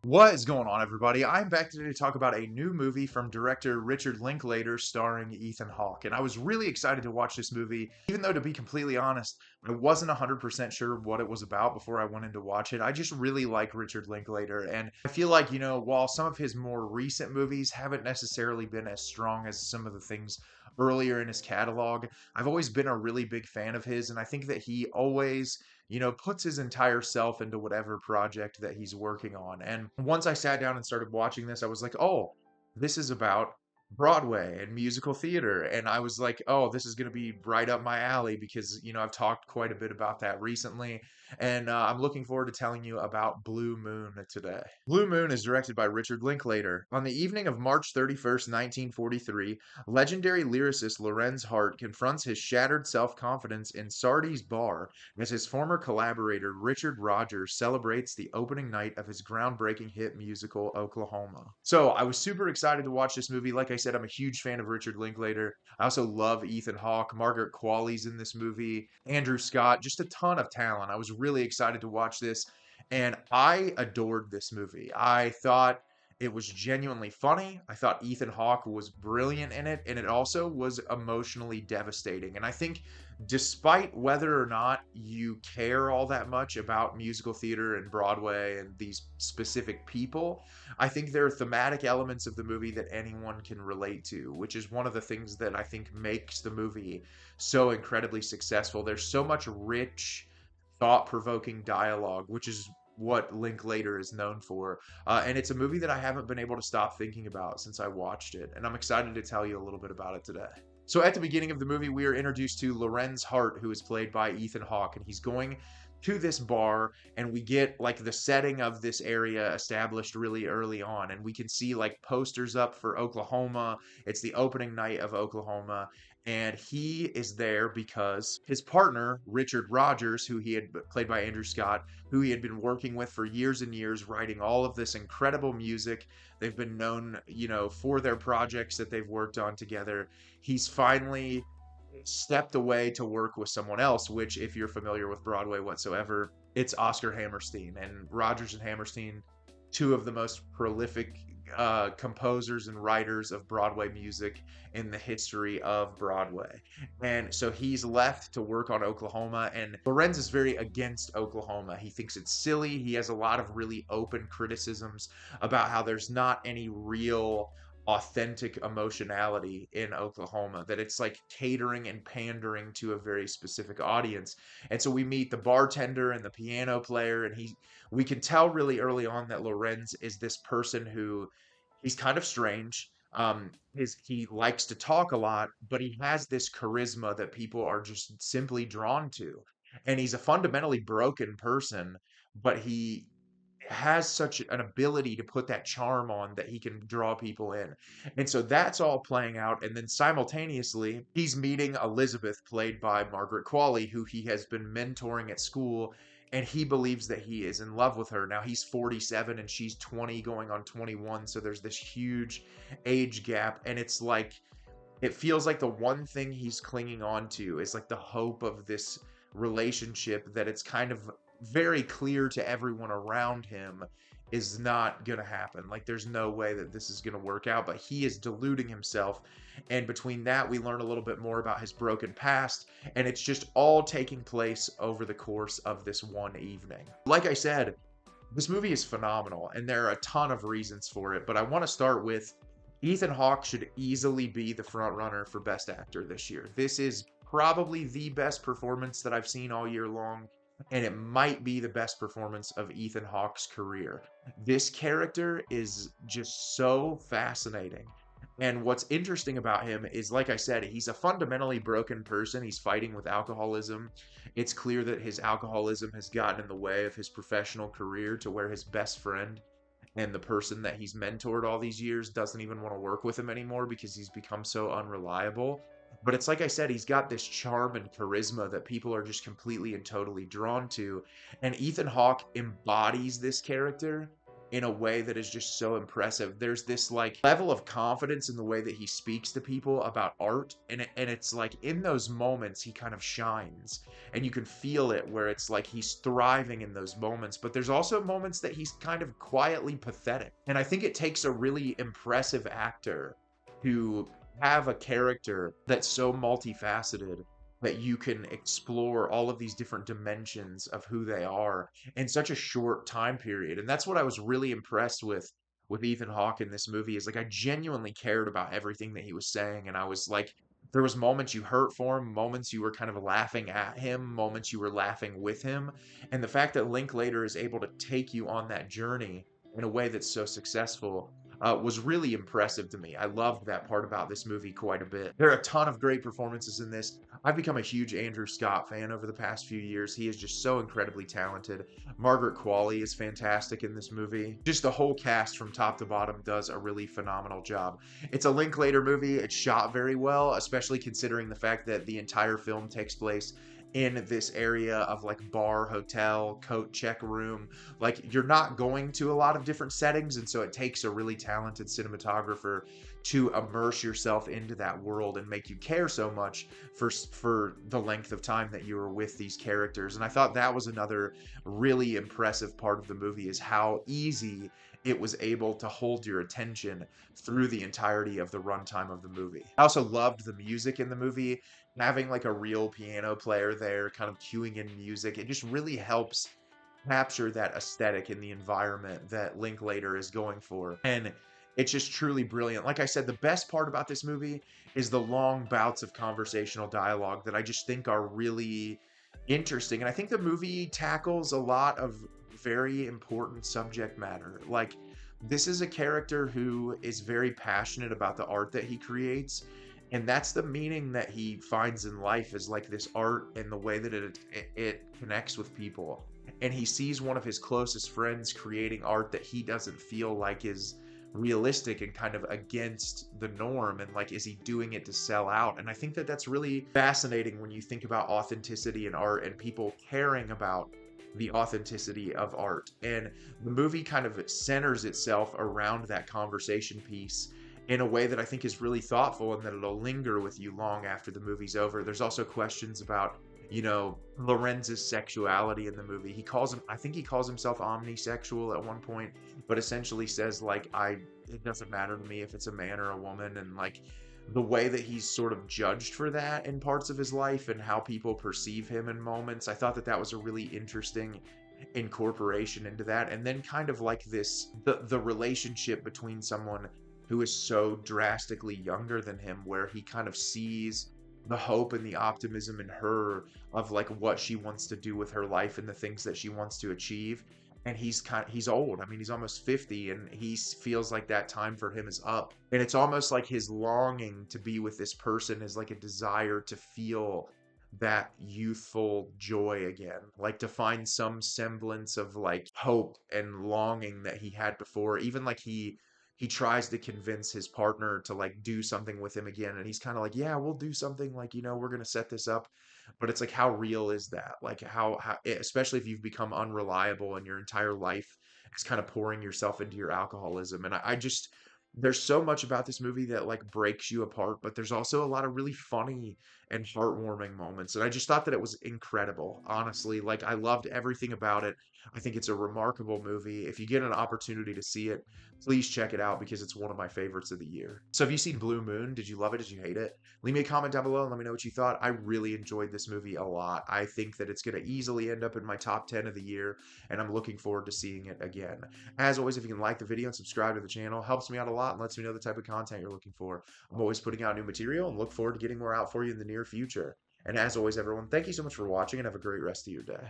What is going on, everybody? I'm back today to talk about a new movie from director Richard Linklater starring Ethan Hawke. And I was really excited to watch this movie, even though, to be completely honest, I wasn't 100% sure what it was about before I went in to watch it. I just really like Richard Linklater. And I feel like, while some of his more recent movies haven't necessarily been as strong as some of the things earlier in his catalog, I've always been a really big fan of his. And I think that he always puts his entire self into whatever project that he's working on. And once I sat down and started watching this, I was like, oh, this is about Broadway and musical theater. And I was like, oh, this is going to be right up my alley because, I've talked quite a bit about that recently. And I'm looking forward to telling you about Blue Moon today. Blue Moon is directed by Richard Linklater. On the evening of March 31st, 1943, legendary lyricist Lorenz Hart confronts his shattered self-confidence in Sardi's bar as his former collaborator Richard Rodgers celebrates the opening night of his groundbreaking hit musical Oklahoma. So I was super excited to watch this movie. Like I said, I'm a huge fan of Richard Linklater. I also love Ethan Hawke. Margaret Qualley's in this movie. Andrew Scott, just a ton of talent. I was really excited to watch this, and I adored this movie. I thought it was genuinely funny. I thought Ethan Hawke was brilliant in it, and it also was emotionally devastating. And I think despite whether or not you care all that much about musical theater and Broadway and these specific people, I think there are thematic elements of the movie that anyone can relate to, which is one of the things that I think makes the movie so incredibly successful. There's so much rich, thought-provoking dialogue, which is what Linklater is known for. And it's a movie that I haven't been able to stop thinking about since I watched it. And I'm excited to tell you a little bit about it today. So at the beginning of the movie, we are introduced to Lorenz Hart, who is played by Ethan Hawke, and he's going to this bar, and we get like the setting of this area established really early on, and we can see like posters up for Oklahoma. It's the opening night of Oklahoma, and he is there because his partner, Richard Rodgers, who he had played by Andrew Scott, who he had been working with for years and years, writing all of this incredible music. They've been known, for their projects that they've worked on together. He's finally stepped away to work with someone else, which, if you're familiar with Broadway whatsoever, it's Oscar Hammerstein. And Rodgers and Hammerstein, two of the most prolific composers and writers of Broadway music in the history of Broadway. And so he's left to work on Oklahoma, and Lorenz is very against Oklahoma. He thinks it's silly. He has a lot of really open criticisms about how there's not any real authentic emotionality in Oklahoma, that it's like catering and pandering to a very specific audience. And so we meet the bartender and the piano player, and we can tell really early on that Lorenz is this person who he's kind of strange. He likes to talk a lot, but he has this charisma that people are just simply drawn to. And he's a fundamentally broken person, but he has such an ability to put that charm on that he can draw people in. And so that's all playing out. And then simultaneously, he's meeting Elizabeth, played by Margaret Qualley, who he has been mentoring at school. And he believes that he is in love with her. Now he's 47 and she's 20 going on 21. So there's this huge age gap. And it's like, it feels like the one thing he's clinging on to is like the hope of this relationship that it's kind of very clear to everyone around him is not going to happen. Like, there's no way that this is going to work out, but he is deluding himself. And between that, we learn a little bit more about his broken past, and it's just all taking place over the course of this one evening. Like I said, this movie is phenomenal, and there are a ton of reasons for it, but I want to start with Ethan Hawke should easily be the front runner for Best Actor this year. This is probably the best performance that I've seen all year long, and it might be the best performance of Ethan Hawke's career. This character is just so fascinating. And what's interesting about him is, like I said, he's a fundamentally broken person. He's fighting with alcoholism. It's clear that his alcoholism has gotten in the way of his professional career, to where his best friend and the person that he's mentored all these years doesn't even want to work with him anymore because he's become so unreliable. But it's like I said, he's got this charm and charisma that people are just completely and totally drawn to. And Ethan Hawke embodies this character in a way that is just so impressive. There's this like level of confidence in the way that he speaks to people about art, and it's like in those moments he kind of shines, and you can feel it where it's like he's thriving in those moments, but there's also moments that he's kind of quietly pathetic. And I think it takes a really impressive actor to have a character that's so multifaceted that you can explore all of these different dimensions of who they are in such a short time period. And that's what I was really impressed with Ethan Hawke in this movie, is like I genuinely cared about everything that he was saying, and I was like, there was moments you hurt for him, moments you were kind of laughing at him, moments you were laughing with him. And the fact that Linklater is able to take you on that journey in a way that's so successful was really impressive to me. I loved that part about this movie quite a bit. There are a ton of great performances in this. I've become a huge Andrew Scott fan over the past few years. He is just so incredibly talented. Margaret Qualley is fantastic in this movie. Just the whole cast from top to bottom does a really phenomenal job. It's a Linklater movie. It's shot very well, especially considering the fact that the entire film takes place in this area of like bar, hotel, coat check room. Like, you're not going to a lot of different settings, and so it takes a really talented cinematographer to immerse yourself into that world and make you care so much for the length of time that you were with these characters. And I thought that was another really impressive part of the movie, is how easy it was able to hold your attention through the entirety of the runtime of the movie. I also loved the music in the movie. Having like a real piano player there kind of cueing in music, it just really helps capture that aesthetic in the environment that Linklater is going for. And it's just truly brilliant. Like I said, the best part about this movie is the long bouts of conversational dialogue that I just think are really interesting. And I think the movie tackles a lot of very important subject matter. Like, this is a character who is very passionate about the art that he creates, and that's the meaning that he finds in life, is like this art and the way that it connects with people. And he sees one of his closest friends creating art that he doesn't feel like is realistic and kind of against the norm, and like, is he doing it to sell out? And I think that that's really fascinating when you think about authenticity in art and people caring about the authenticity of art. And the movie kind of centers itself around that conversation piece in a way that I think is really thoughtful, and that it'll linger with you long after the movie's over. There's also questions about, you know, Lorenz's sexuality in the movie. I think he calls himself omnisexual at one point, but essentially says like, it doesn't matter to me if it's a man or a woman. And like, the way that he's sort of judged for that in parts of his life and how people perceive him in moments. I thought that that was a really interesting incorporation into that. And then kind of like the relationship between someone who is so drastically younger than him, where he kind of sees the hope and the optimism in her of like what she wants to do with her life and the things that she wants to achieve. And he's old. I mean, he's almost 50, and he feels like that time for him is up. And it's almost like his longing to be with this person is like a desire to feel that youthful joy again, like to find some semblance of like hope and longing that he had before. Even like he tries to convince his partner to like do something with him again, and he's kind of like, yeah, we'll do something, like, you know, we're gonna set this up. But it's like, how real is that? Like, how especially if you've become unreliable and your entire life is kind of pouring yourself into your alcoholism. And I just, there's so much about this movie that like breaks you apart, but there's also a lot of really funny and heartwarming moments. And I just thought that it was incredible, honestly. Like, I loved everything about it. I think it's a remarkable movie. If you get an opportunity to see it, please check it out, because it's one of my favorites of the year. So have you seen Blue Moon? Did you love it? Did you hate it? Leave me a comment down below and let me know what you thought. I really enjoyed this movie a lot. I think that it's going to easily end up in my top 10 of the year, and I'm looking forward to seeing it again. As always, if you can like the video and subscribe to the channel, helps me out a lot and lets me know the type of content you're looking for. I'm always putting out new material and look forward to getting more out for you in the near future. And as always, everyone, thank you so much for watching, and have a great rest of your day.